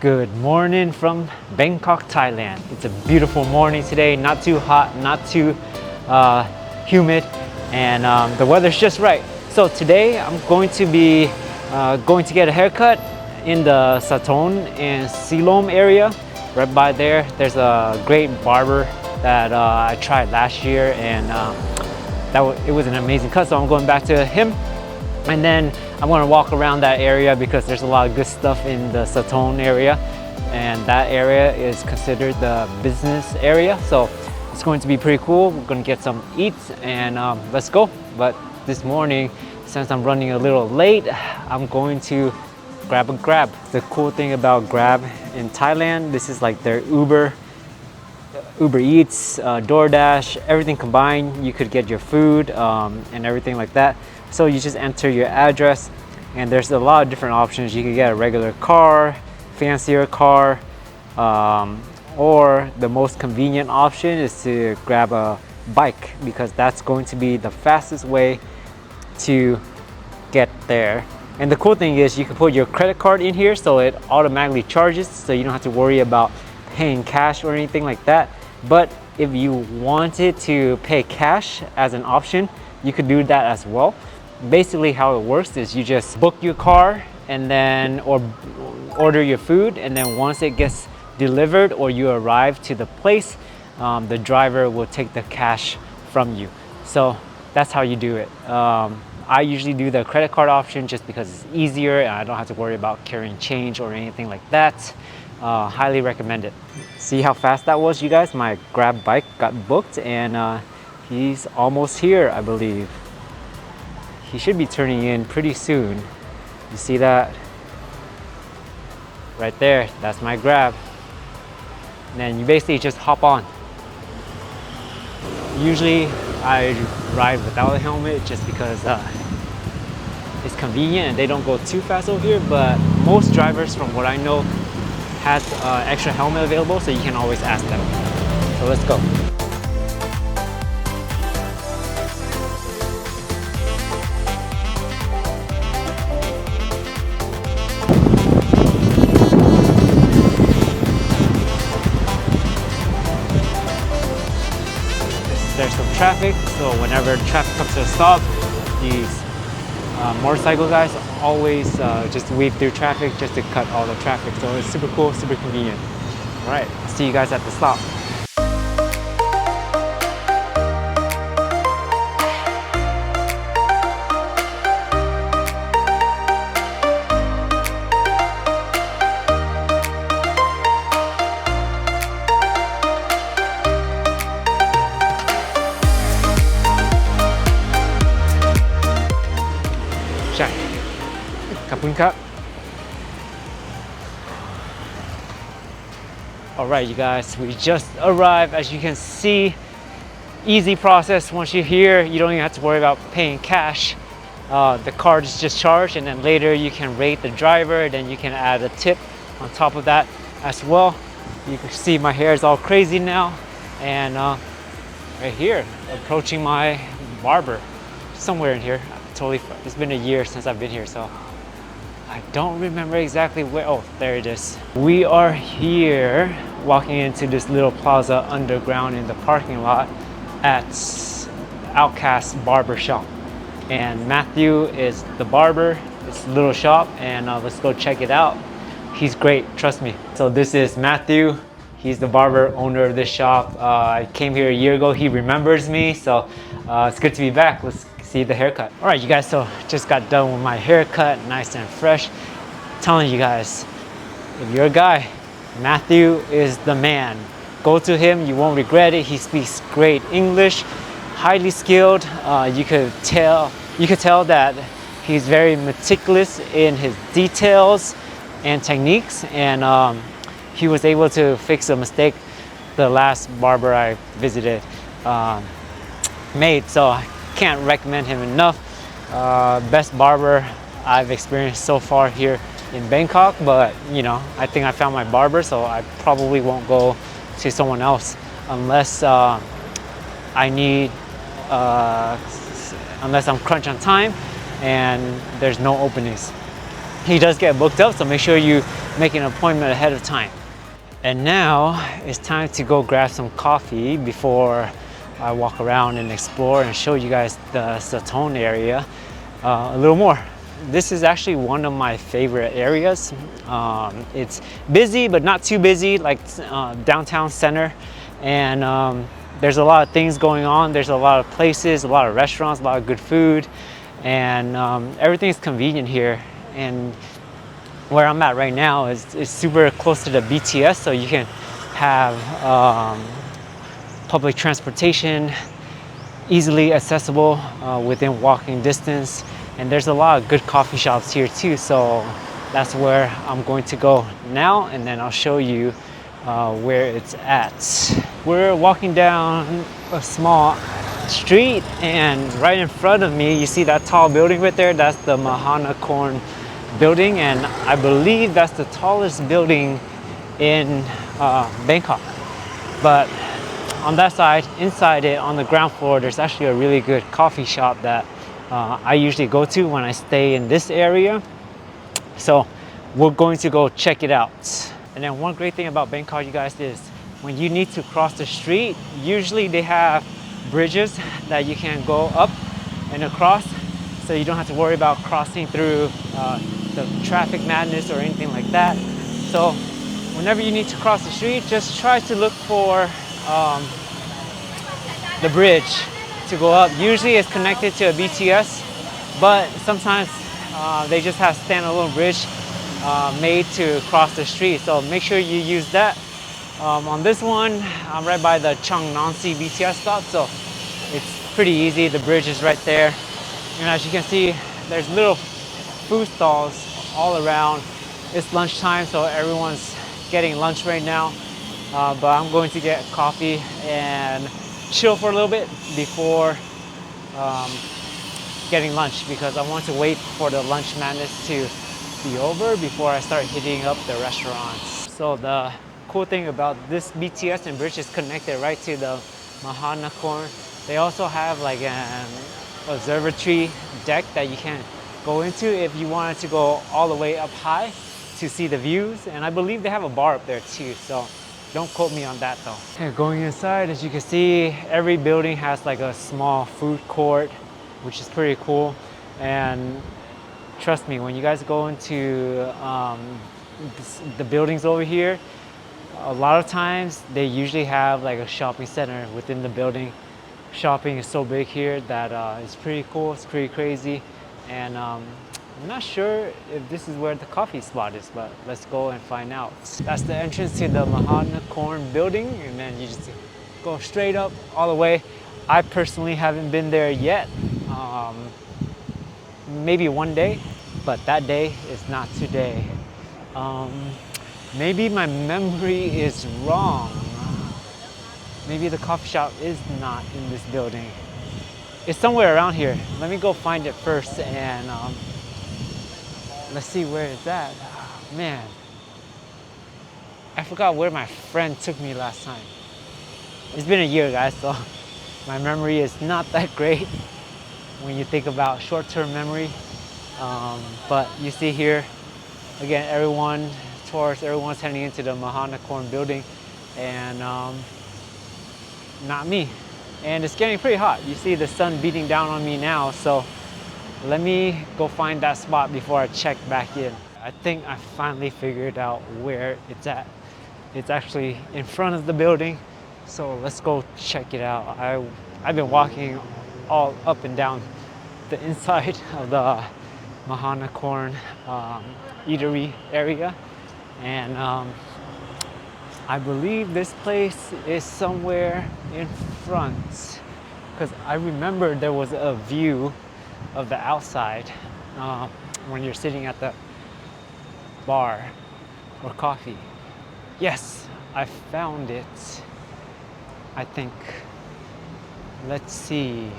Good morning from Bangkok, Thailand. It's a beautiful morning today, not too hot, not too humid, and the weather's just right. So today I'm going to be going to get a haircut in the Sathon and Silom area. Right by there, there's a great barber that I tried last year, and it was an amazing cut, so I'm going back to him. And then I'm going to walk around that area because there's a lot of good stuff in the Sathon area, and that area is considered the business area, so it's going to be pretty cool. We're going to get some eats and let's go. But this morning, since I'm running a little late, I'm going to grab a Grab. The cool thing about Grab in Thailand, this is like their Uber Eats, DoorDash, everything combined. You could get your food and everything like that. So you just enter your address, and there's a lot of different options. You could get a regular car, fancier car, or the most convenient option is to grab a bike, because that's going to be the fastest way to get there. And the cool thing is you can put your credit card in here, so it automatically charges, so you don't have to worry about paying cash or anything like that. But if you wanted to pay cash as an option, you could do that as well. Basically how it works is you just book your car and then or order your food, and then once it gets delivered or you arrive to the place, the driver will take the cash from you. So that's how you do it. I usually do the credit card option just because it's easier and I don't have to worry about carrying change or anything like that. Highly recommend it. See how fast that was, you guys? My Grab bike got booked, and he's almost here, I believe. He should be turning in pretty soon. You see that? Right there, that's my Grab. And then you basically just hop on. Usually I ride without a helmet just because it's convenient and they don't go too fast over here, but most drivers, from what I know, has extra helmet available, so you can always ask them. So let's go. There's some traffic, so whenever traffic comes to a stop, these motorcycle guys always just weave through traffic just to cut all the traffic. So it's super cool, super convenient. All right, I'll see you guys at the stop. All right, you guys, we just arrived. As you can see, easy process. Once you're here, you don't even have to worry about paying cash. The card is just charged, and then later you can rate the driver, then you can add a tip on top of that as well. You can see my hair is all crazy now, and right here, approaching my barber, somewhere in here. It's been a year since I've been here, so I don't remember exactly where. Oh, there it is. We are here walking into this little plaza underground in the parking lot at Outcast Barbershop. And Matthew is the barber, this little shop, and let's go check it out. He's great, trust me. So this is Matthew. He's the barber, owner of this shop. I came here a year ago. He remembers me, so it's good to be back. Let's see the haircut. All right, you guys, so just got done with my haircut, nice and fresh. I'm telling you guys, if you're a guy, Matthew is the man. Go to him, you won't regret it. He speaks great English, highly skilled. You could tell that he's very meticulous in his details and techniques, and he was able to fix a mistake the last barber I visited made. So I can't recommend him enough. Best barber I've experienced so far here in Bangkok, but you know, I think I found my barber, so I probably won't go to someone else unless unless I'm crunch on time and there's no openings. he does get booked up, so make sure you make an appointment ahead of time. And now it's time to go grab some coffee before I walk around and explore and show you guys the Sathon area a little more. This is actually one of my favorite areas. It's busy, but not too busy, like downtown center. And there's a lot of things going on. There's a lot of places, a lot of restaurants, a lot of good food, and everything's convenient here. And where I'm at right now is super close to the BTS, so you can have public transportation easily accessible within walking distance. And there's a lot of good coffee shops here too, so that's where I'm going to go now, and then I'll show you where it's at. We're walking down a small street, and right in front of me you see that tall building right there. That's the Mahanakorn building, and I believe that's the tallest building in Bangkok. But on that side, inside it, on the ground floor, there's actually a really good coffee shop that I usually go to when I stay in this area. So we're going to go check it out. And then one great thing about Bangkok, you guys, is when you need to cross the street, usually they have bridges that you can go up and across, so you don't have to worry about crossing through the traffic madness or anything like that. So whenever you need to cross the street, just try to look for the bridge to go up. Usually it's connected to a BTS, but sometimes they just have standalone bridge made to cross the street. So make sure you use that. On this one, I'm right by the Changnansi BTS stop, so it's pretty easy. The bridge is right there. And as you can see, there's little food stalls all around. It's lunchtime, so everyone's getting lunch right now. But I'm going to get coffee and chill for a little bit before getting lunch, because I want to wait for the lunch madness to be over before I start hitting up the restaurants. So the cool thing about this BTS and bridge is connected right to the Mahanakorn. They also have like an observatory deck that you can go into if you wanted to go all the way up high to see the views. And I believe they have a bar up there too, so don't quote me on that though. Okay, going inside, as you can see, every building has like a small food court, which is pretty cool. And trust me, when you guys go into the buildings over here, a lot of times they usually have like a shopping center within the building. Shopping is so big here that it's pretty cool, it's pretty crazy. And I'm not sure if this is where the coffee spot is, but let's go and find out. That's the entrance to the Mahanakorn building, and then you just go straight up all the way. I personally haven't been there yet. Maybe one day, but that day is not today. Maybe my memory is wrong. Maybe the coffee shop is not in this building. It's somewhere around here. Let me go find it first, and let's see where it's at. Man, I forgot where my friend took me last time. It's been a year, guys, so my memory is not that great when you think about short-term memory. But you see here, again, everyone's heading into the Mahanakorn building, and not me. And it's getting pretty hot. You see the sun beating down on me now, so let me go find that spot before I check back in. I think I finally figured out where it's at. It's actually in front of the building, so let's go check it out. I've been walking all up and down the inside of the Mahanakorn eatery area, and I believe this place is somewhere in front, because I remember there was a view of the outside when you're sitting at the bar or coffee. Yes, I found it, I think. Let's see.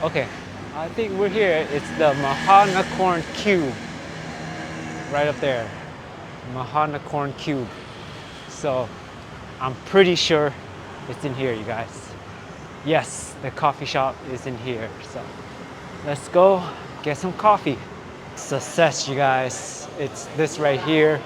Okay, I think we're here. It's the Mahanakorn Cube. Right up there. Mahanakorn Cube. So I'm pretty sure it's in here, you guys. Yes, the coffee shop is in here. So let's go get some coffee. Success, you guys. It's this right here.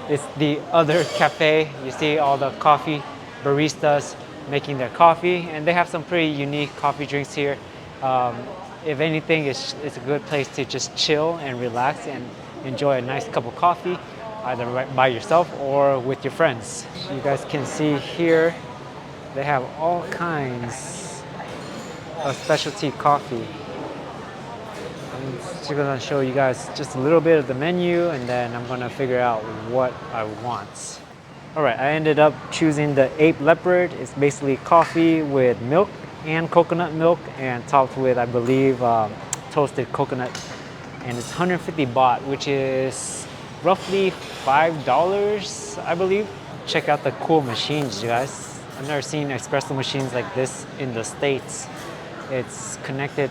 It's the other cafe. You see all the coffee baristas making their coffee, and they have some pretty unique coffee drinks here. Um, if anything, it's a good place to just chill and relax and enjoy a nice cup of coffee, either right by yourself or with your friends. You guys can see here, they have all kinds of specialty coffee. I'm just gonna show you guys just a little bit of the menu, and then I'm gonna figure out what I want. All right, I ended up choosing the Ape Leopard. It's basically coffee with milk and coconut milk, and topped with, I believe, toasted coconut. And it's 150 baht, which is roughly $5, I believe. Check out the cool machines, you guys. I've never seen espresso machines like this in the States. It's connected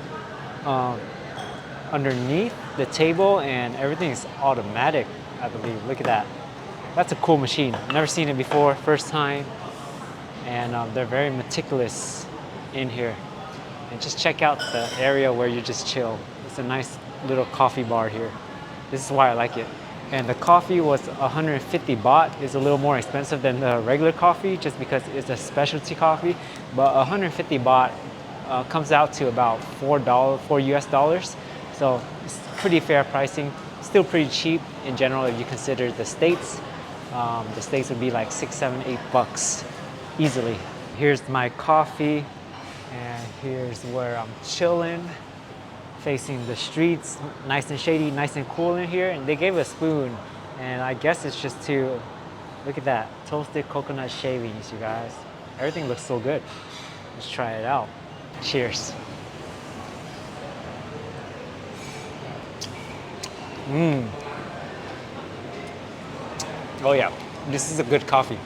underneath the table, and everything is automatic, I believe. Look at that. That's a cool machine. Never seen it before, first time. And they're very meticulous in here. And just check out the area where you just chill. It's a nice little coffee bar here. This is why I like it. And the coffee was 150 baht. It's a little more expensive than the regular coffee just because it's a specialty coffee. But 150 baht comes out to about $4 US dollars. So it's pretty fair pricing. Still pretty cheap in general if you consider the States. The States would be like $6, $7, $8 easily. Here's my coffee, and here's where I'm chilling, facing the streets, nice and shady, nice and cool in here. And they gave a spoon, and I guess it's just to, look at that, toasted coconut shavings, you guys. Everything looks so good. Let's try it out. Cheers. Oh yeah, this is a good coffee.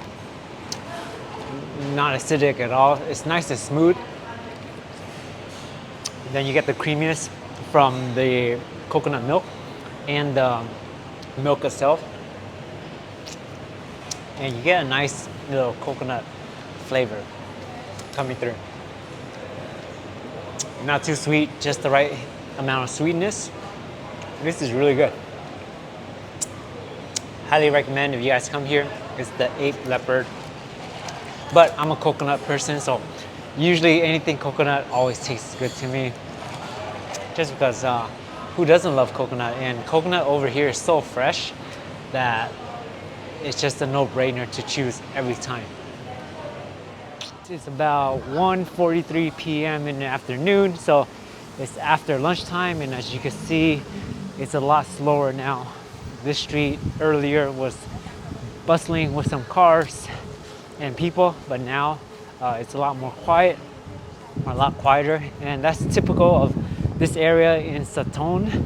Not acidic at all. It's nice and smooth. Then you get the creaminess from the coconut milk and the milk itself. And you get a nice little coconut flavor coming through. Not too sweet, just the right amount of sweetness. This is really good. Highly recommend if you guys come here. It's the Ape Leopard. But I'm a coconut person, so usually anything coconut always tastes good to me. Just because who doesn't love coconut? And coconut over here is so fresh that it's just a no-brainer to choose every time. It's about 1:43 p.m. in the afternoon, so it's after lunchtime, and as you can see, it's a lot slower now. This street earlier was bustling with some cars and people, but now it's a lot more quiet, a lot quieter, and that's typical of this area in Sathon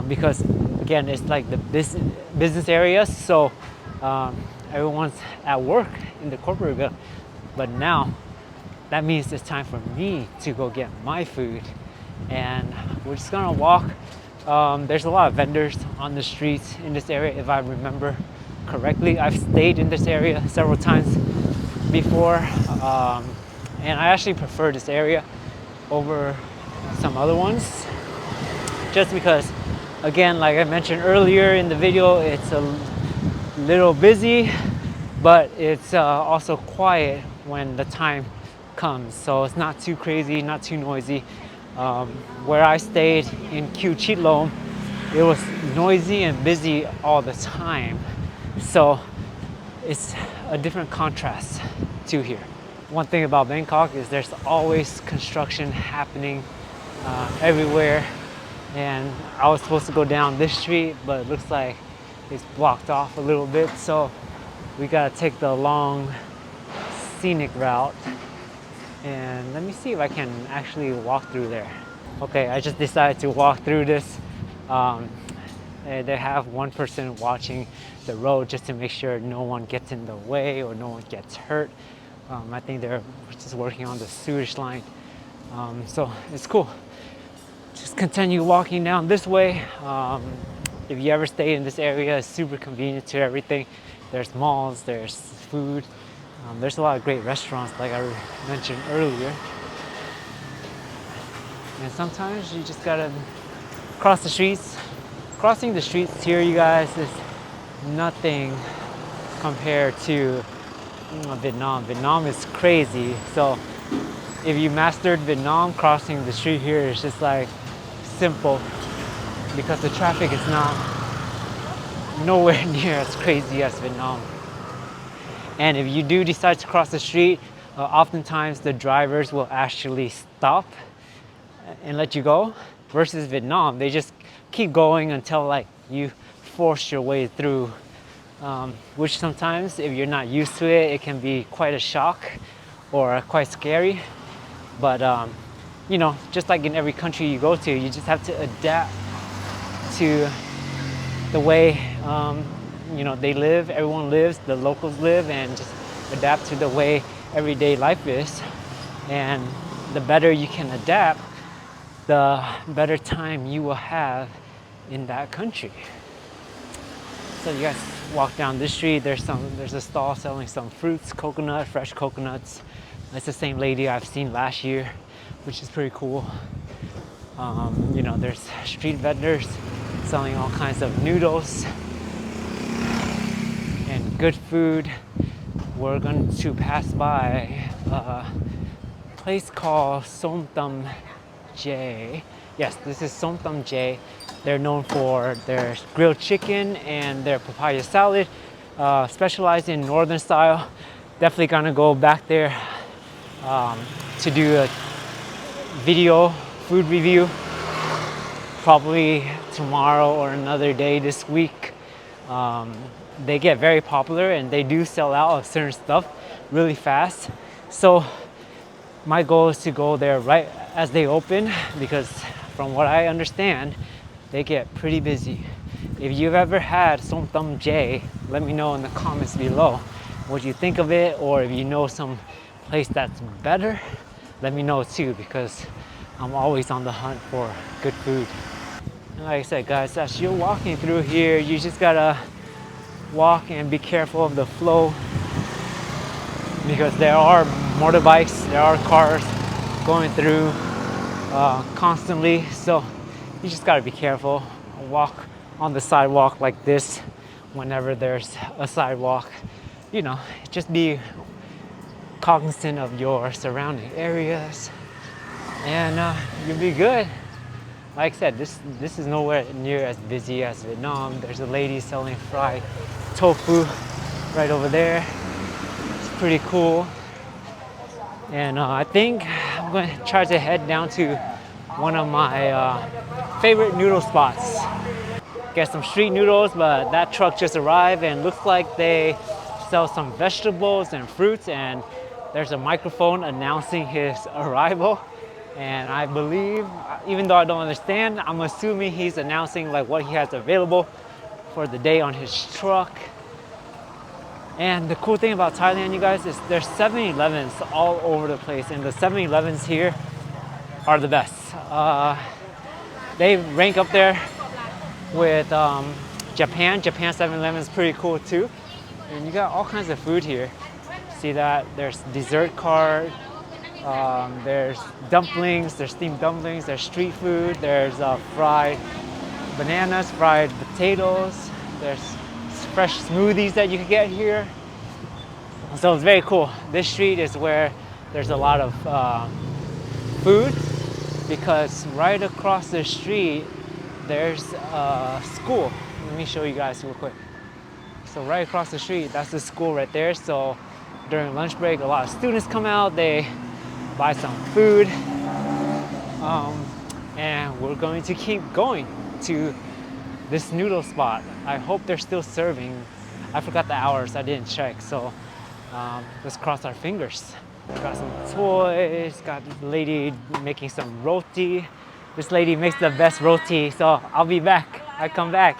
because again, it's like the business area, so everyone's at work in the corporate building. But now that means it's time for me to go get my food, and we're just gonna walk. There's a lot of vendors on the streets in this area, if I remember correctly. I've stayed in this area several times before, and I actually prefer this area over some other ones, just because, again, like I mentioned earlier in the video, it's a little busy, but it's also quiet when the time comes, so it's not too crazy, not too noisy. Where I stayed in Silom, it was noisy and busy all the time. So it's a different contrast to here. One thing about Bangkok is there's always construction happening everywhere. And I was supposed to go down this street, but it looks like it's blocked off a little bit. So we gotta take the long scenic route. And let me see if I can actually walk through there. Okay, I just decided to walk through this. They have one person watching the road just to make sure no one gets in the way or no one gets hurt. I think they're just working on the sewage line. So it's cool. Just continue walking down this way. If you ever stay in this area, it's super convenient to everything. There's malls, there's food. There's a lot of great restaurants, like I mentioned earlier. And sometimes you just gotta cross the streets. Crossing the streets here, you guys, is nothing compared to Vietnam. Vietnam is crazy. So if you mastered Vietnam, crossing the street here is just like simple because the traffic is not nowhere near as crazy as Vietnam. And if you do decide to cross the street, oftentimes the drivers will actually stop and let you go. Versus Vietnam, they just keep going until like you force your way through, which sometimes if you're not used to it, it can be quite a shock or quite scary. But you know, just like in every country you go to, you just have to adapt to the way you know, they live, everyone lives, the locals live, and just adapt to the way everyday life is. And the better you can adapt, the better time you will have in that country. So you guys walk down this street, there's a stall selling some fruits, coconut, fresh coconuts. It's the same lady I've seen last year, which is pretty cool. You know, there's street vendors selling all kinds of noodles and good food. We're going to pass by a place called Som Tam J. Yes, this is Som Tam J. They're known for their grilled chicken and their papaya salad, specialized in northern style. Definitely gonna go back there to do a video food review, probably tomorrow or another day this week. They get very popular and they do sell out of certain stuff really fast. So my goal is to go there right as they open, because from what I understand, they get pretty busy. If you've ever had Som Tam J, let me know in the comments below what you think of it, or if you know some place that's better, let me know too, because I'm always on the hunt for good food. And like I said, guys, as you're walking through here, you just gotta walk and be careful of the flow, because there are motorbikes, there are cars going through constantly. So you just gotta be careful. Walk on the sidewalk like this whenever there's a sidewalk. You know, just be cognizant of your surrounding areas, and you'll be good. Like I said, this is nowhere near as busy as Vietnam. There's a lady selling fried tofu right over there. It's pretty cool. And I think I'm going to try to head down to one of my favorite noodle spots. Get some street noodles, but that truck just arrived and looks like they sell some vegetables and fruits, and there's a microphone announcing his arrival. And I believe, even though I don't understand, I'm assuming he's announcing like what he has available for the day on his truck. And the cool thing about Thailand, you guys, is there's 7-Elevens all over the place, and the 7-Elevens here are the best. They rank up there with Japan. Japan 7-Eleven is pretty cool too. And you got all kinds of food here. See that? There's dessert cart. There's dumplings, there's steamed dumplings, there's street food, there's fried bananas, fried potatoes, there's fresh smoothies that you can get here. So it's very cool. This street is where there's a lot of food, because right across the street there's a school. Let me show you guys real quick. So right across the street, that's the school right there. So during lunch break, a lot of students come out, they buy some food, and we're going to keep going to this noodle spot. I hope they're still serving. I forgot the hours, I didn't check, so let's cross our fingers. Got some toys, got a lady making some roti. This lady makes the best roti, so I'll be back. I come back.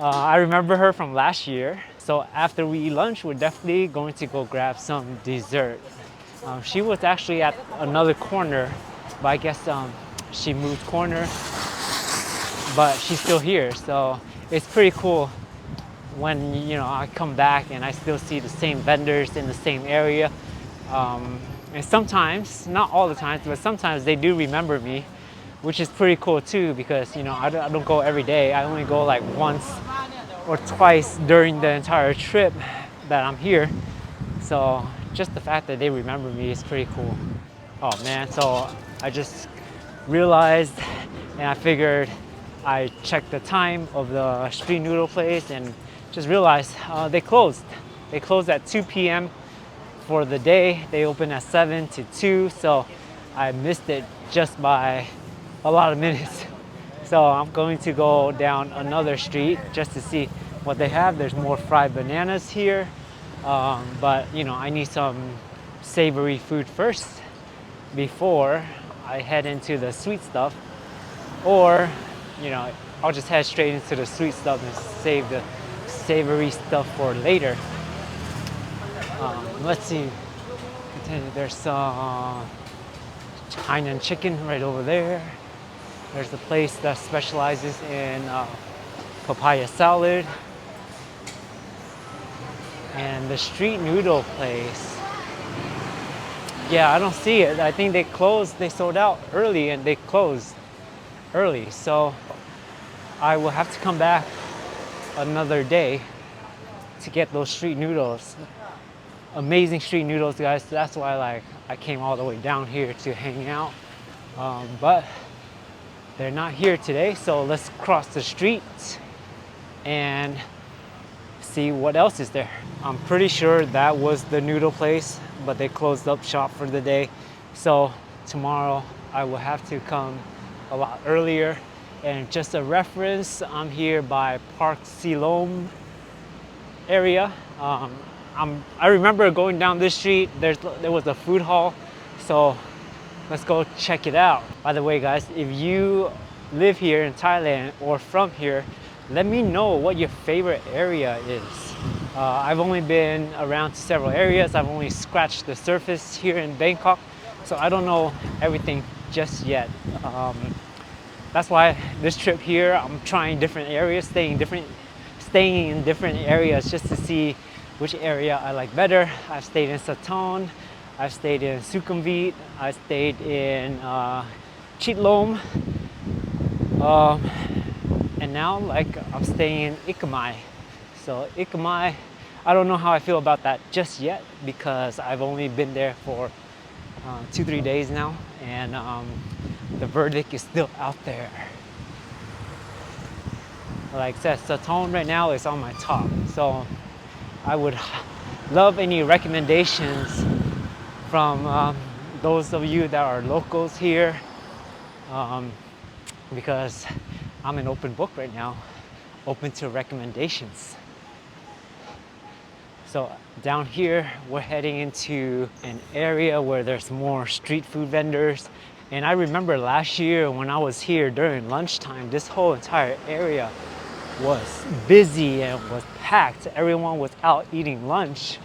I remember her from last year. So after we eat lunch, we're definitely going to go grab some dessert. She was actually at another corner, but I guess she moved corner, but she's still here. So it's pretty cool when, you know, I come back and I still see the same vendors in the same area. And sometimes, not all the times, but sometimes they do remember me, which is pretty cool too, because you know I don't go every day. I only go like once or twice during the entire trip that I'm here. So just the fact that they remember me is pretty cool. Oh man, so I just realized and I figured I checked the time of the street noodle place and just realized they closed. They closed at 2 p.m. for the day. They open at 7 to 2, so I missed it just by a lot of minutes. So I'm going to go down another street just to see what they have. There's more fried bananas here, but you know, I need some savory food first before I head into the sweet stuff, or you know, I'll just head straight into the sweet stuff and save the savory stuff for later. Let's see, there's some Hainan chicken right over there. There's a place that specializes in papaya salad. And the street noodle place, yeah, I don't see it. I think they closed, they sold out early and they closed early. So I will have to come back another day to get those street noodles. Amazing street noodles, guys. That's why like I came all the way down here to hang out. But they're not here today, so let's cross the street and see what else is there. I'm pretty sure that was the noodle place, but they closed up shop for the day. So tomorrow I will have to come a lot earlier. And just a reference, I'm here by Park Silom area. I remember going down this street, there was a food hall, so let's go check it out. By the way, guys, if you live here in Thailand or from here, let me know what your favorite area is. I've only been around to several areas. I've only scratched the surface here in Bangkok, so I don't know everything just yet. That's why this trip here, I'm trying different areas, staying in different areas just to see which area I like better. I've stayed in Sathon, I've stayed in Sukhumvit, I stayed in Chitlom, and now like I'm staying in Ekkamai. So Ekkamai, I don't know how I feel about that just yet because I've only been there for 2-3 days now, and the verdict is still out there. Like I said, Sathon right now is on my top, so I would love any recommendations from those of you that are locals here, because I'm an open book right now, open to recommendations. So down here, we're heading into an area where there's more street food vendors. And I remember last year when I was here during lunchtime, this whole entire area was busy and was packed. Everyone was out eating lunch.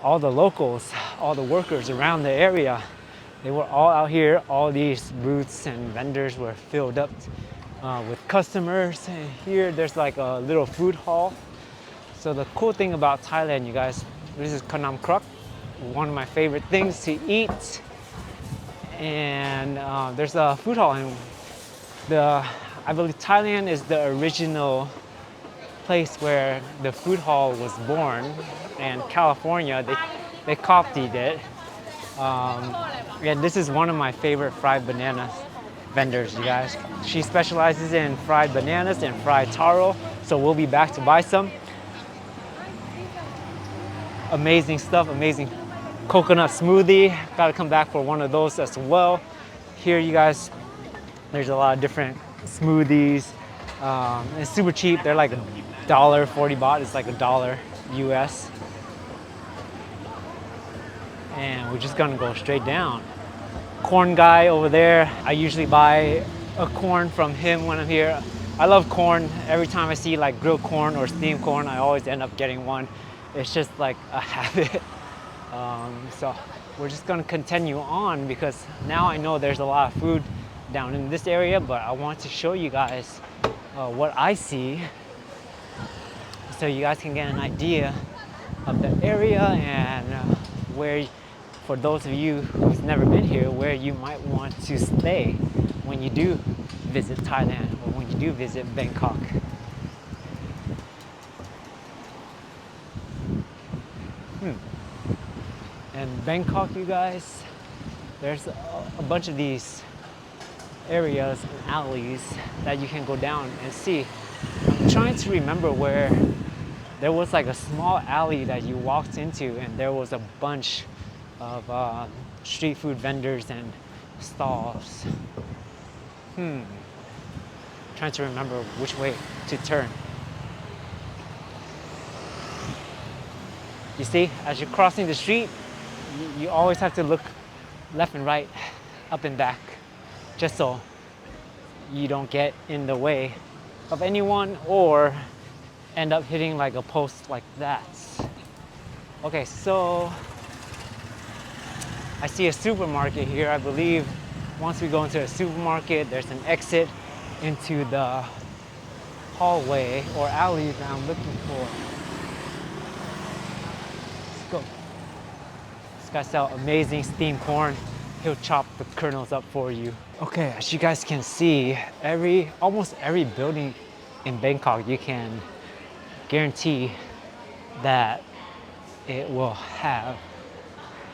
All the locals, all the workers around the area, they were all out here. All these booths and vendors were filled up with customers. And here there's like a little food hall. So the cool thing about Thailand, you guys, this is Kanam Kruk, one of my favorite things to eat. And there's a food hall, and I believe Thailand is the original place where the food hall was born, and California, they copied it. And this is one of my favorite fried banana vendors, you guys. She specializes in fried bananas and fried taro, so we'll be back to buy some. Amazing stuff, amazing coconut smoothie. Gotta come back for one of those as well. Here, you guys, there's a lot of different smoothies. It's super cheap. They're like $1, 40 baht. It's like $1 US. And we're just gonna go straight down. Corn guy over there. I usually buy a corn from him when I'm here. I love corn. Every time I see like grilled corn or steamed corn, I always end up getting one. It's just like a habit. So we're just gonna continue on because now I know there's a lot of food down in this area, but I want to show you guys what I see so you guys can get an idea of the area and where for those of you who's never been here, where you might want to stay when you do visit Thailand or when you do visit Bangkok. And Bangkok, you guys, there's a bunch of these areas and alleys that you can go down and see. I'm trying to remember where there was like a small alley that you walked into and there was a bunch of street food vendors and stalls. Trying to remember which way to turn. You see, as you're crossing the street, you always have to look left and right, up and back, just so you don't get in the way of anyone or end up hitting like a post like that. Okay, so I see a supermarket here. I believe once we go into a supermarket, there's an exit into the hallway or alley that I'm looking for. Let's go. This guy sells amazing steamed corn. He'll chop the kernels up for you. Okay, as you guys can see, almost every building in Bangkok, you can guarantee that it will have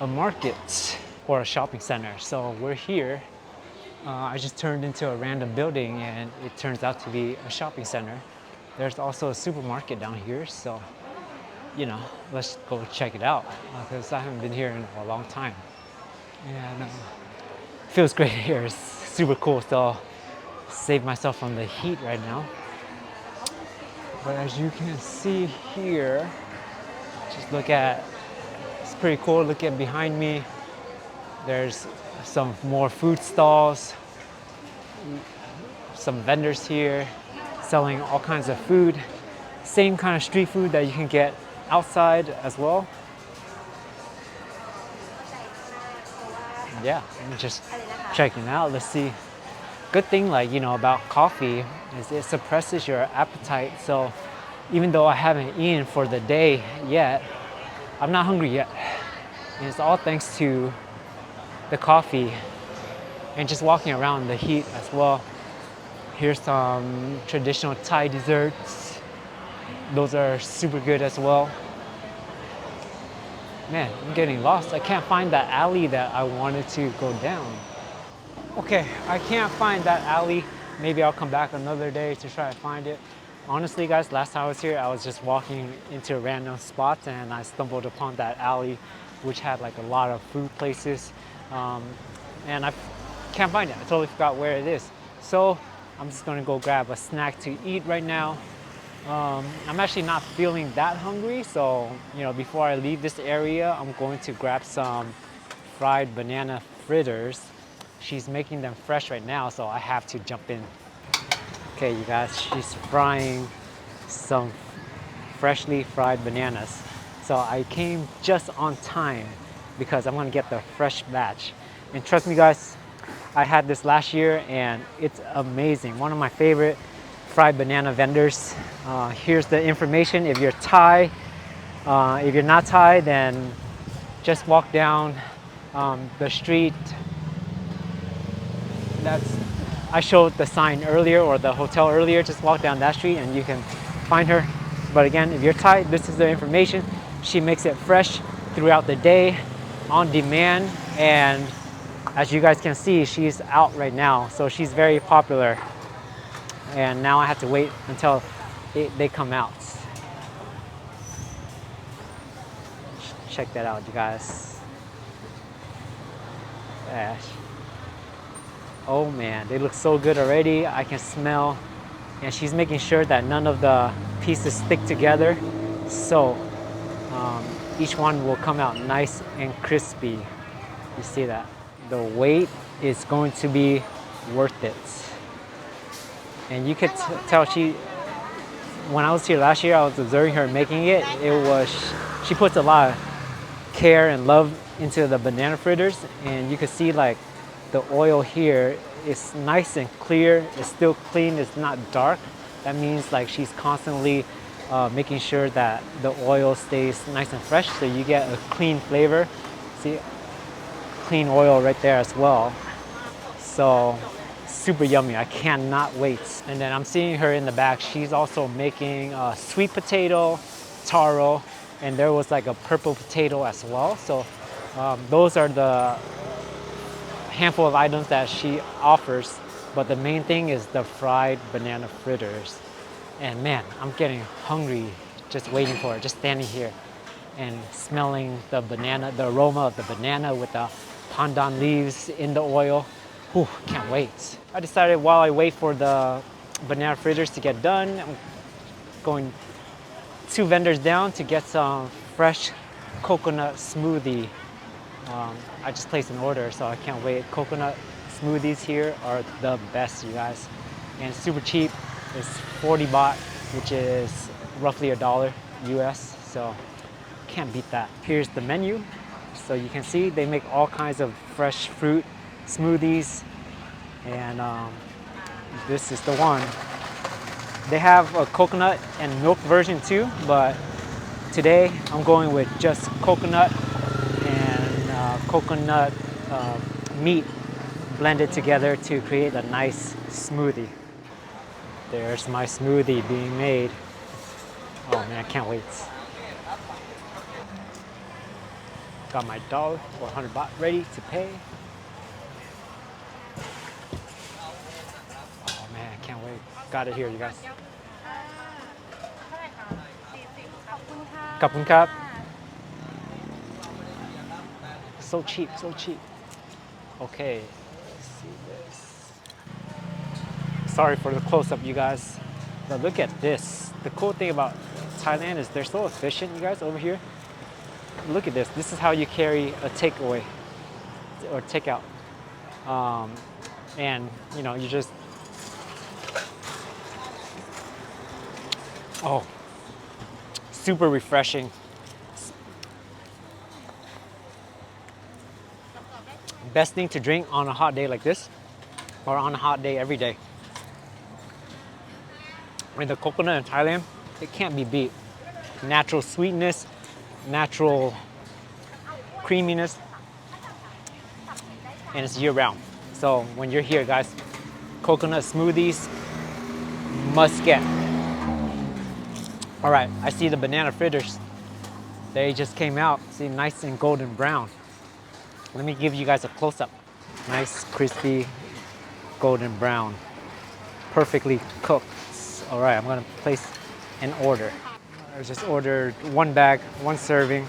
a market or a shopping center. So we're here. I just turned into a random building and it turns out to be a shopping center. There's also a supermarket down here, so you know, let's go check it out because I haven't been here in a long time. And feels great here. It's super cool, so I'll save myself from the heat right now. But as you can see here, just look at, it's pretty cool. Look at behind me. There's some more food stalls, some vendors here selling all kinds of food. Same kind of street food that you can get outside as well. Yeah, I'm just checking out. Let's see. Good thing, like, you know, about coffee is it suppresses your appetite. So even though I haven't eaten for the day yet, I'm not hungry yet. And it's all thanks to the coffee and just walking around in the heat as well. Here's some traditional Thai desserts. Those are super good as well. Man, I'm getting lost. I can't find that alley that I wanted to go down. Okay, I can't find that alley. Maybe I'll come back another day to try to find it. Honestly, guys, last time I was here, I was just walking into a random spot and I stumbled upon that alley, which had like a lot of food places. And I can't find it. I totally forgot where it is. So I'm just gonna go grab a snack to eat right now. I'm actually not feeling that hungry, so you know, before I leave this area, I'm going to grab some fried banana fritters. She's making them fresh right now, so I have to jump in. Okay, you guys, she's frying some freshly fried bananas. So I came just on time because I'm gonna get the fresh batch. And trust me, guys, I had this last year and it's amazing. One of my favorite fried banana vendors. Here's the information. If you're Thai, if you're not Thai, then just walk down the street. I showed the sign earlier, or the hotel earlier. Just walk down that street and you can find her. But again, if you're Thai, this is the information. She makes it fresh throughout the day, on demand, and as you guys can see, she's out right now, so she's very popular. And now I have to wait until they come out. Check that out, you guys. Yeah. Oh man, they look so good already. I can smell, and she's making sure that none of the pieces stick together. So each one will come out nice and crispy. You see that? The wait is going to be worth it. And you could tell when I was here last year, I was observing her making it. She puts a lot of care and love into the banana fritters, and you could see like the oil here is nice and clear. It's still clean. It's not dark. That means like she's constantly making sure that the oil stays nice and fresh, so you get a clean flavor. See, clean oil right there as well. So super yummy. I cannot wait. And then I'm seeing her in the back. She's also making sweet potato, taro, and there was like a purple potato as well. So those are the handful of items that she offers. But the main thing is the fried banana fritters. And man, I'm getting hungry just waiting for it, just standing here and smelling the banana, the aroma of the banana with the pandan leaves in the oil. Whew, can't wait. I decided while I wait for the banana fritters to get done, I'm going 2 vendors down to get some fresh coconut smoothie. I just placed an order, so I can't wait. Coconut smoothies here are the best, you guys. And super cheap. It's 40 baht, which is roughly $1 US, so can't beat that. Here's the menu. So you can see they make all kinds of fresh fruit smoothies, and this is the one. They have a coconut and milk version too, but today I'm going with just coconut and coconut meat blended together to create a nice smoothie. There's my smoothie being made. Oh man, I can't wait. Got my $1 or 100 baht ready to pay. Oh man, I can't wait. Got it here, you guys. Kapun kap. So cheap, so cheap. Okay, let's see this. Sorry for the close-up, you guys. But look at this. The cool thing about Thailand is they're so efficient, you guys, over here. Look at this. This is how you carry a takeaway or takeout. And, you know, you just... Oh, super refreshing. Best thing to drink on a hot day like this, or on a hot day every day. And the coconut in Thailand, it can't be beat. Natural sweetness, natural creaminess, and it's year round. So when you're here, guys, coconut smoothies, must get. All right, I see the banana fritters. They just came out, see, nice and golden brown. Let me give you guys a close-up. Nice, crispy, golden brown, perfectly cooked. All right, I'm gonna place an order. I just ordered 1 bag, 1 serving.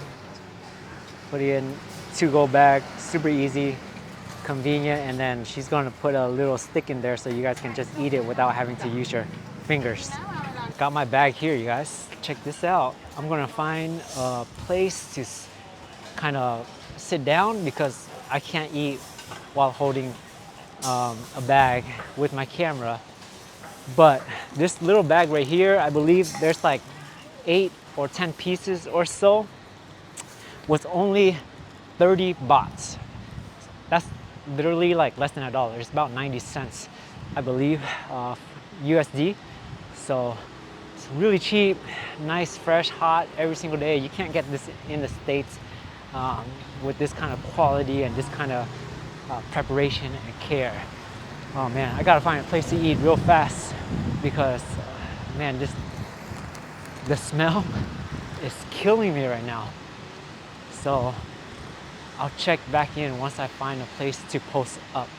Put it in to-go bag, super easy, convenient, and then she's gonna put a little stick in there so you guys can just eat it without having to use your fingers. Got my bag here, you guys. Check this out. I'm gonna find a place to kind of sit down because I can't eat while holding a bag with my camera. But this little bag right here, I believe there's like 8 or 10 pieces or so, was only 30 bahts. That's literally like less than $1. It's about 90 cents, I believe, USD. So it's really cheap, nice, fresh, hot every single day. You can't get this in the States with this kind of quality and this kind of preparation and care. Oh man, I gotta find a place to eat real fast because, man, the smell is killing me right now. So I'll check back in once I find a place to post up.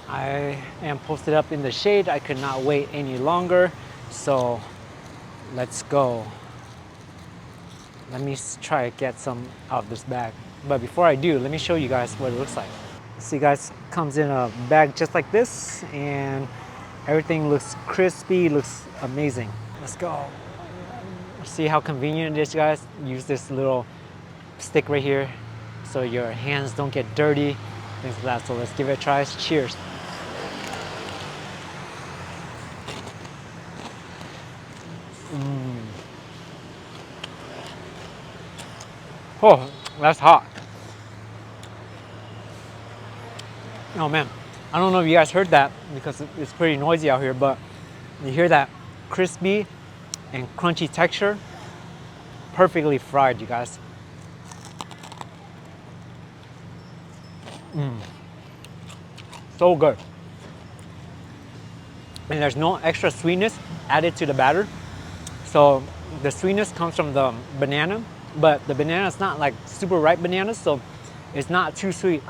I am posted up in the shade. I could not wait any longer. So let's go. Let me try to get some out of this bag. But before I do, let me show you guys what it looks like. See, guys, comes in a bag just like this, and everything looks crispy, looks amazing. Let's go. See how convenient it is, guys? Use this little stick right here so your hands don't get dirty, things like that. So let's give it a try. Cheers. Oh, that's hot. Oh man, I don't know if you guys heard that because it's pretty noisy out here, but you hear that crispy and crunchy texture? Perfectly fried, you guys. So good. And there's no extra sweetness added to the batter. So the sweetness comes from the banana, but the banana is not like super ripe bananas, so it's not too sweet.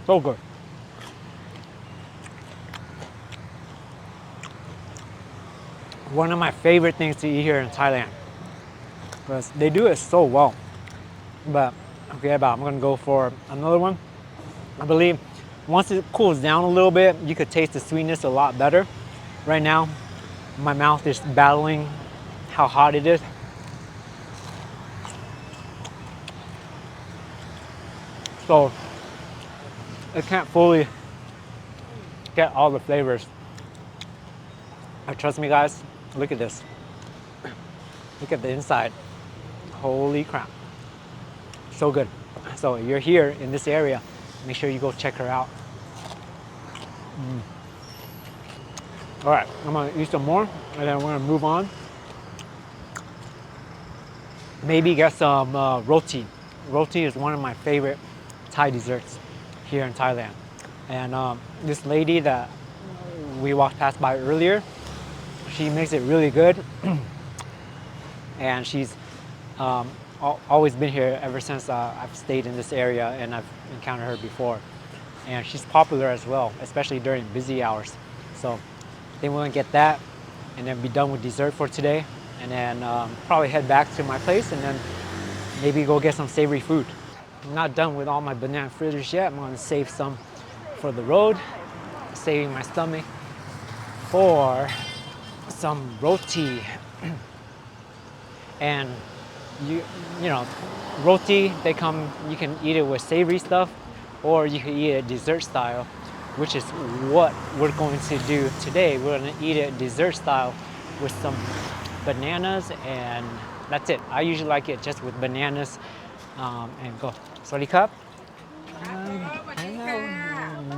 So good. One of my favorite things to eat here in Thailand, because they do it so well. But okay, I'm gonna go for another one. I believe once it cools down a little bit, you could taste the sweetness a lot better. Right now, my mouth is battling how hot it is. So it can't fully get all the flavors. Trust me guys, look at this. Look at the inside. Holy crap. So good. So if you're here in this area, make sure you go check her out. All right, I'm gonna eat some more and then we're gonna move on. Maybe get some roti. Roti is one of my favorite Thai desserts here in Thailand. And this lady that we walked past by earlier, she makes it really good. And she's always been here ever since I've stayed in this area and I've encountered her before. And she's popular as well, especially during busy hours. So I think we're gonna get that and then be done with dessert for today. And then probably head back to my place and then maybe go get some savory food. I'm not done with all my banana fritters yet. I'm gonna save some for the road, saving my stomach for some roti. And you know, roti, they come, you can eat it with savory stuff or you can eat it dessert style, which is what we're going to do today. We're gonna eat it dessert style with some bananas and that's it. I usually like it just with bananas and go. Sorry cup.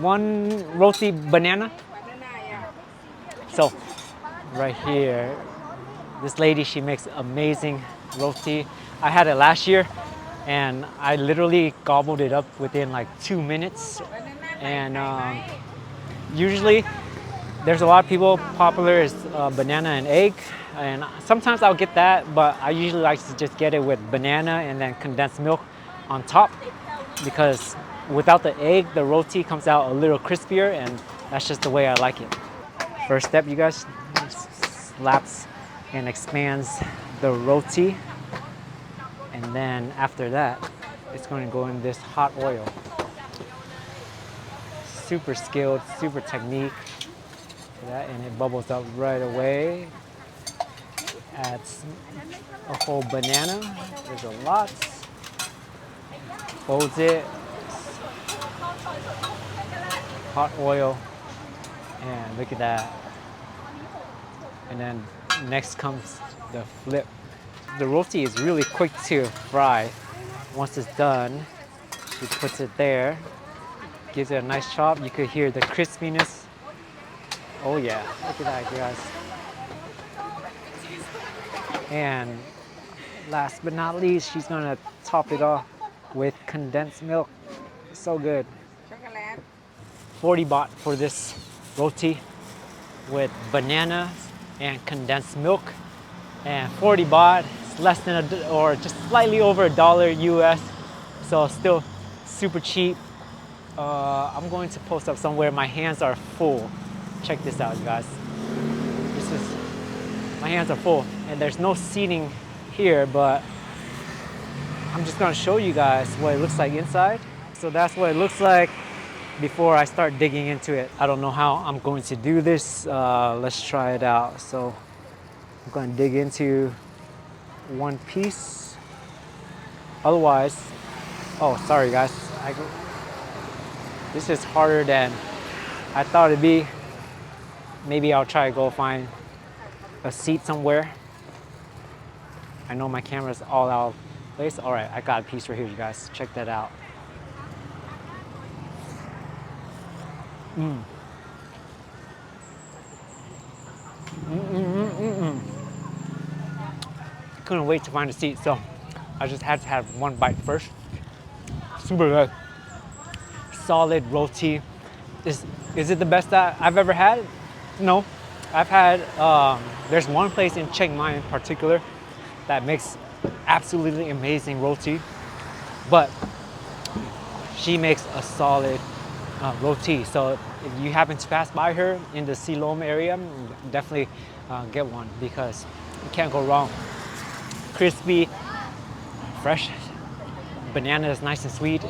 One roti banana. So right here, this lady, she makes amazing roti. I had it last year and I literally gobbled it up within like 2 minutes. And usually there's a lot of people popular is banana and egg. And sometimes I'll get that, but I usually like to just get it with banana and then condensed milk on top, because without the egg, the roti comes out a little crispier, and that's just the way I like it. First step, you guys, slaps and expands the roti, and then after that, it's going to go in this hot oil. Super skilled, super technique for that, and it bubbles up right away. Adds a whole banana. There's a lot. Folds it. Hot oil. And look at that. And then next comes the flip. The roti is really quick to fry. Once it's done, she puts it there. Gives it a nice chop. You could hear the crispiness. Oh yeah, look at that, guys. And last but not least, she's gonna top it off with condensed milk. So good. 40 baht for this roti with bananas and condensed milk. And 40 baht, it's less than or just slightly over $1 US. So still super cheap. I'm going to post up somewhere. My hands are full. Check this out, you guys. My hands are full and there's no seating here, but I'm just gonna show you guys what it looks like inside. So that's what it looks like before I start digging into it. I don't know how I'm going to do this. Let's try it out. So I'm gonna dig into one piece. Otherwise, oh, sorry guys. This is harder than I thought it'd be. Maybe I'll try to go find a seat somewhere. I know my camera's all out of place. All right, I got a piece right here, you guys. Check that out. couldn't wait to find a seat, so I just had to have one bite first. Super good. Solid roti. Is it the best that I've ever had? No. I've had, there's one place in Chiang Mai in particular that makes absolutely amazing roti, but she makes a solid roti. So if you happen to pass by her in the Silom area, definitely get one because you can't go wrong. Crispy, fresh, banana is nice and sweet.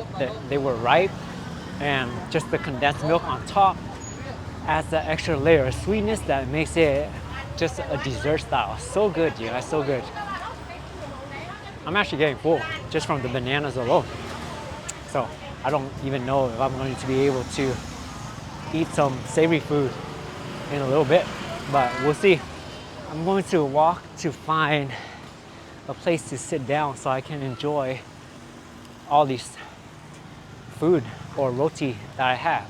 They were ripe, and just the condensed milk on top adds that extra layer of sweetness that makes it just a dessert style. So good, you guys, so good. I'm actually getting full just from the bananas alone. So I don't even know if I'm going to be able to eat some savory food in a little bit, but we'll see. I'm going to walk to find a place to sit down so I can enjoy all these food or roti that I have.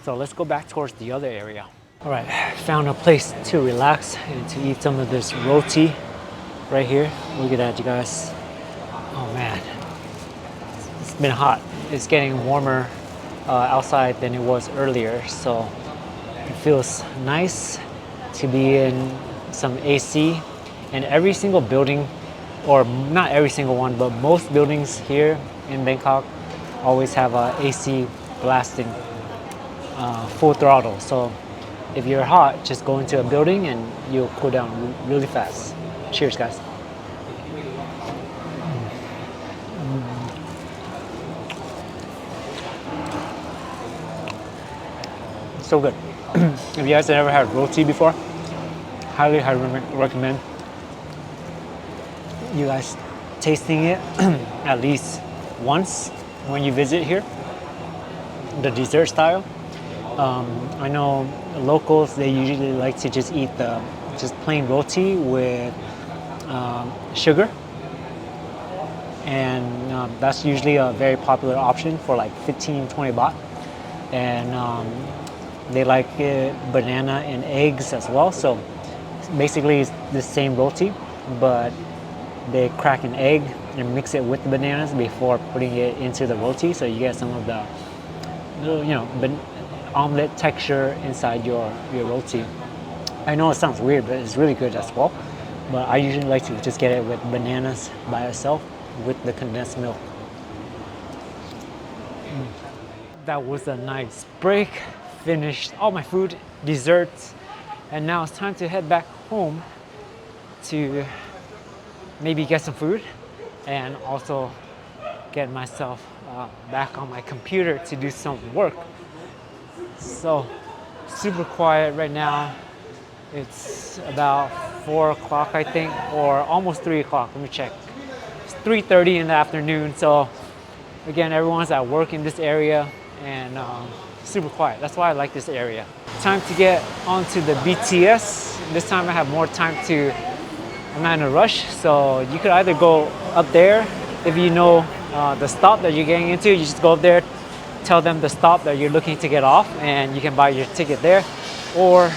So let's go back towards the other area. All right, found a place to relax and to eat some of this roti right here. Look at that, you guys. Oh man, it's been hot. It's getting warmer outside than it was earlier, so it feels nice to be in some AC. And every single building, or not every single one, but most buildings here in Bangkok always have AC blasting full throttle. So if you're hot, just go into a building and you'll cool down really fast. Cheers, guys. So good. If you guys have never had roti before, highly recommend you guys tasting it at least once when you visit here. The dessert style. I know locals, they usually like to just eat the just plain roti with sugar, and that's usually a very popular option for like 15-20 baht. And they like it banana and eggs as well. So basically it's the same roti, but they crack an egg and mix it with the bananas before putting it into the roti, so you get some of the omelet texture inside your roti. I know it sounds weird, but it's really good as well. But I usually like to just get it with bananas by itself with the condensed milk. That was a nice break. Finished all my food, desserts, and now it's time to head back home to maybe get some food and also get myself back on my computer to do some work. So super quiet right now. It's about 4 o'clock, I think, or almost 3 o'clock. Let me check. It's 3:30 in the afternoon. So again, everyone's at work in this area, and super quiet. That's why I like this area. Time to get onto the BTS. This time I have more time to, I'm not in a rush. So you could either go up there if you know the stop that you're getting into. You just go up there, tell them the stop that you're looking to get off, and you can buy your ticket there. Or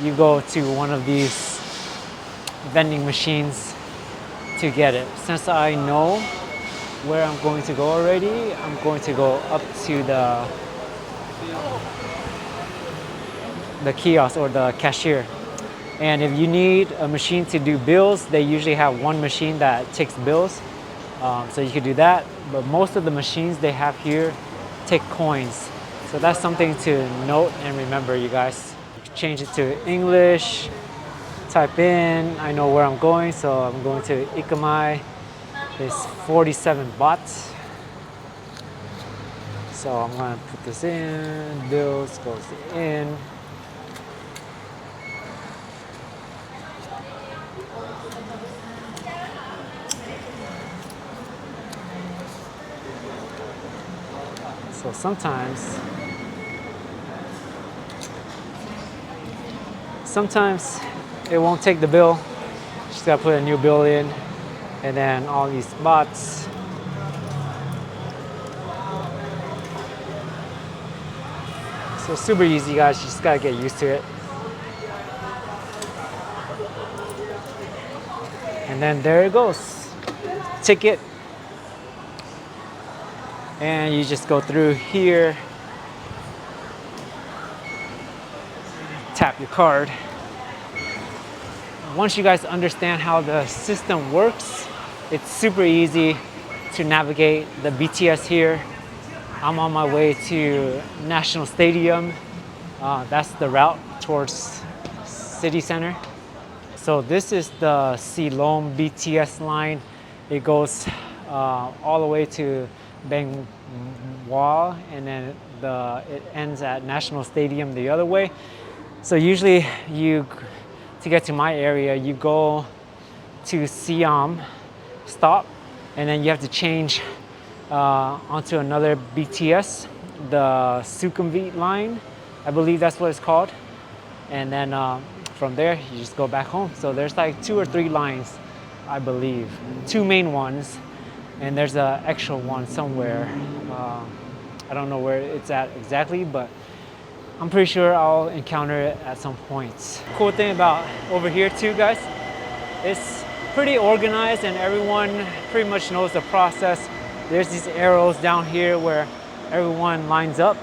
you go to one of these vending machines to get it. Since I know where I'm going to go already, I'm going to go up to the kiosk or the cashier. And if you need a machine to do bills, they usually have one machine that takes bills. So you could do that. But most of the machines they have here take coins. So that's something to note and remember, you guys. Change it to English, type in, I know where I'm going, so I'm going to Ekkamai. It's 47 baht. So I'm gonna put this in, bills goes in. So sometimes it won't take the bill. Just gotta put a new bill in, and then all these bahts. So super easy, guys. You just gotta get used to it. And And then there it goes. Ticket. And you just go through here. Tap your card. Once you guys understand how the system works, it's super easy to navigate the BTS here. I'm on my way to National Stadium. That's the route towards city center. So this is the Silom BTS line. It goes all the way to Bangkok, and then it ends at National Stadium the other way. So usually to get to my area, you go to Siam stop, and then you have to change onto another BTS, the Sukhumvit line, I believe that's what it's called. And then from there, you just go back home. So there's like 2 or 3 lines, I believe. 2 main ones, and there's an extra one somewhere. I don't know where it's at exactly, but I'm pretty sure I'll encounter it at some points. Cool thing about over here too, guys, it's pretty organized and everyone pretty much knows the process. There's these arrows down here where everyone lines up.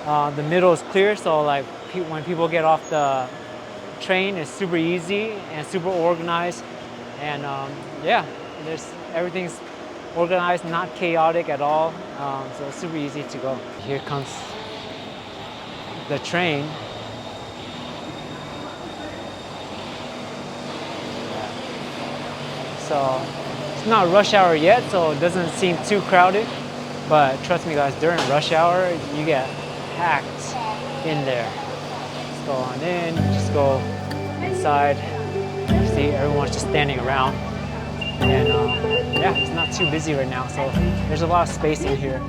The middle is clear, so like when people get off the train, it's super easy and super organized. And yeah, everything's organized, not chaotic at all. So it's super easy to go. Here comes the train. So it's not rush hour yet, so it doesn't seem too crowded. But trust me guys, during rush hour, you get packed in there. Just go on in, just go inside. You see everyone's just standing around. And yeah, it's not too busy right now, so there's a lot of space in here.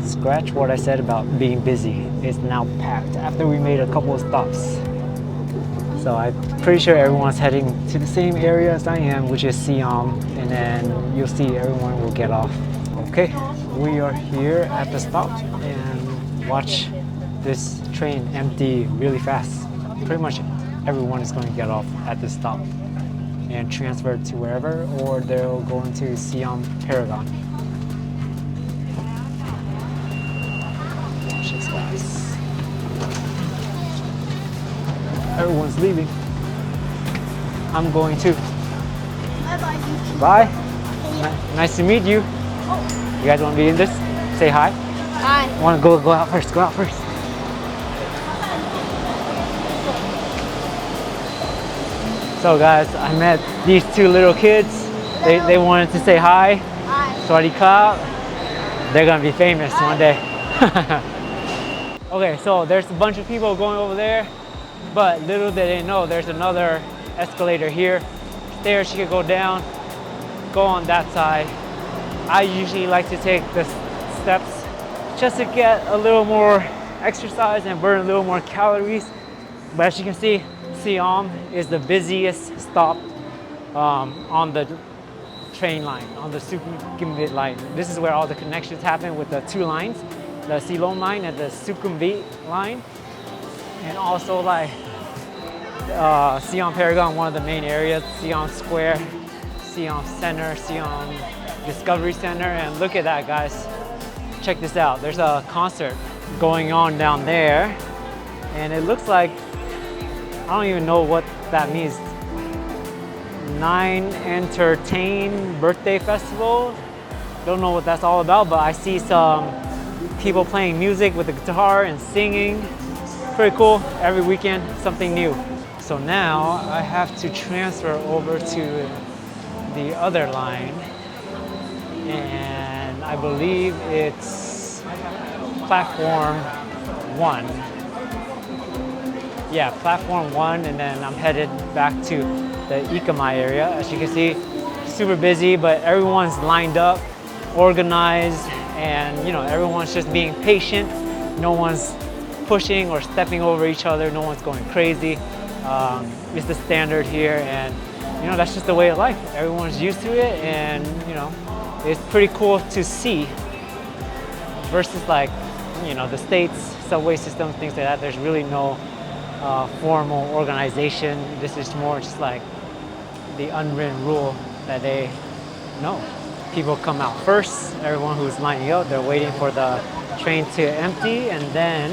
Scratch what I said about being busy. It's now packed after we made a couple of stops. So I'm pretty sure everyone's heading to the same area as I am, which is Siam, and then you'll see everyone will get off. Okay, we are here at the stop, and watch this train empty really fast. Pretty much everyone is going to get off at this stop and transfer to wherever, or they'll go into Siam Paragon. Guys. Everyone's leaving. I'm going too. Bye. Nice to meet you. You guys want to be in this? Say hi. Hi. Want to go out first? Go out first. So guys, I met these 2 little kids. They wanted to say hi. Hi. Swadika. They're gonna be famous one day. Okay, so there's a bunch of people going over there, but little did they know there's another escalator here. Stairs you can go down, go on that side. I usually like to take the steps just to get a little more exercise and burn a little more calories. But as you can see, Siam is the busiest stop on the train line, on the Sukhumvit line. This is where all the connections happen with the 2 lines. The Silom line and the Sukhumvit line, and also like Siam Paragon, one of the main areas, Siam Square, Siam Center, Siam Discovery Center, and look at that guys. Check this out, there's a concert going on down there, and it looks like, I don't even know what that means. 9 Entertain Birthday Festival, don't know what that's all about, but I see some people playing music with the guitar and singing. Pretty cool. Every weekend, something new. So now I have to transfer over to the other line, and I believe it's platform 1. Yeah, platform 1, and then I'm headed back to the Ekkamai area. As you can see, super busy, but everyone's lined up, organized, and you know, everyone's just being patient. No one's pushing or stepping over each other. No one's going crazy. It's the standard here, and you know, that's just the way of life. Everyone's used to it, and you know, it's pretty cool to see versus like you know, the States, subway systems, things like that, there's really no formal organization. This is more just like the unwritten rule that they know. People come out first, everyone who's lining up, they're waiting for the train to empty, and then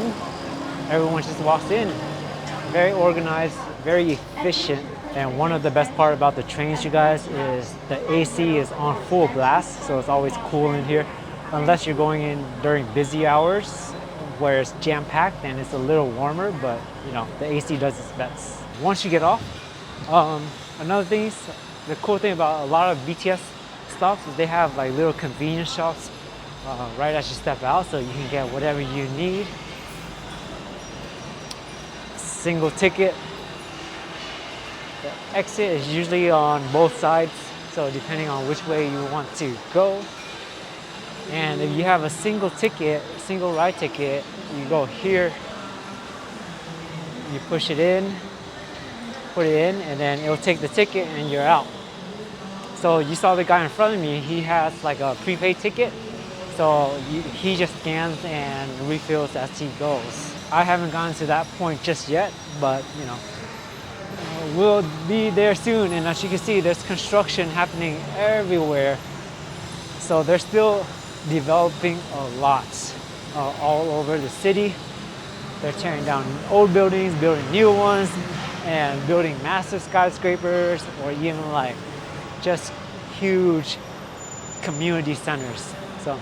everyone just walks in. Very organized, very efficient. And one of the best part about the trains, you guys, is the AC is on full blast, so it's always cool in here. Unless you're going in during busy hours where it's jam-packed and it's a little warmer, but you know, the AC does its best. Once you get off, another thing, the cool thing about a lot of BTS stops is they have like little convenience shops right as you step out, so you can get whatever you need. Single ticket. The exit is usually on both sides, so depending on which way you want to go. And if you have a single ticket, single ride ticket, you go here, you push it in, put it in, and then it'll take the ticket and you're out. So you saw the guy in front of me, he has like a prepaid ticket, so he just scans and refills as he goes. I haven't gotten to that point just yet, but you know, we'll be there soon. And as you can see, there's construction happening everywhere, so they're still developing a lot all over the city. They're tearing down old buildings, building new ones, and building massive skyscrapers, or even like just huge community centers. So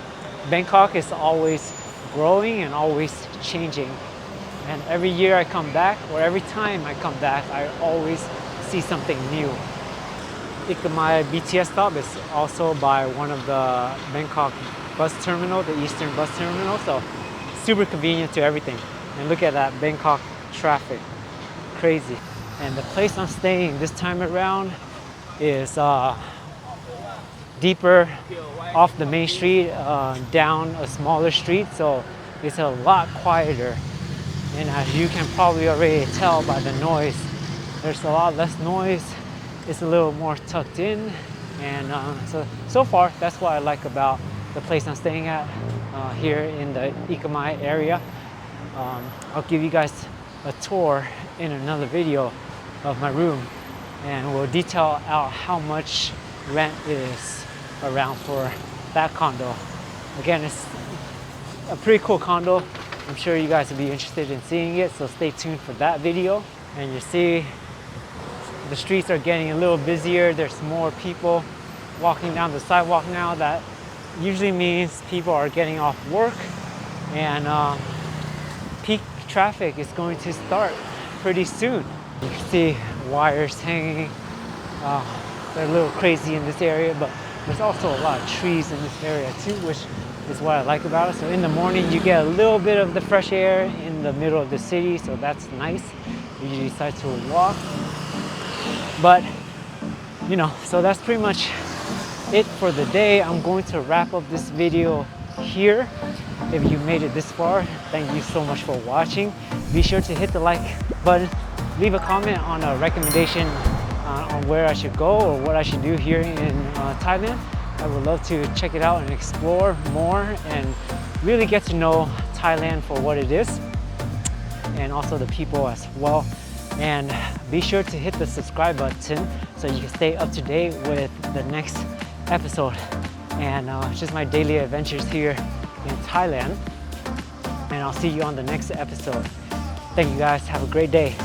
Bangkok is always growing and always changing. And every year I come back, or every time I come back, I always see something new. Ekkamai BTS stop is also by one of the Bangkok bus terminal, the eastern bus terminal, so super convenient to everything. And look at that Bangkok traffic, crazy. And the place I'm staying this time around is deeper off the main street, down a smaller street, so it's a lot quieter. And as you can probably already tell by the noise, there's a lot less noise. It's a little more tucked in, and so far that's what I like about the place I'm staying at here in the Ekkamai area. I'll give you guys a tour in another video of my room, and we'll detail out how much rent is around for that condo. Again, it's a pretty cool condo. I'm sure you guys will be interested in seeing it, so stay tuned for that video. And you see the streets are getting a little busier. There's more people walking down the sidewalk now. That usually means people are getting off work, and peak traffic is going to start pretty soon. You can see wires hanging. They're a little crazy in this area, but there's also a lot of trees in this area too, which is what I like about it. So in the morning you get a little bit of the fresh air in the middle of the city, so that's nice. You decide to walk, but you know, so that's pretty much it for the day. I'm going to wrap up this video here. If you made it this far, thank you so much for watching. Be sure to hit the like button, leave a comment on a recommendation on where I should go or what I should do here in Thailand. I would love to check it out and explore more and really get to know Thailand for what it is, and also the people as well. And be sure to hit the subscribe button so you can stay up to date with the next episode. And it's just my daily adventures here in Thailand. And I'll see you on the next episode. Thank you guys. Have a great day.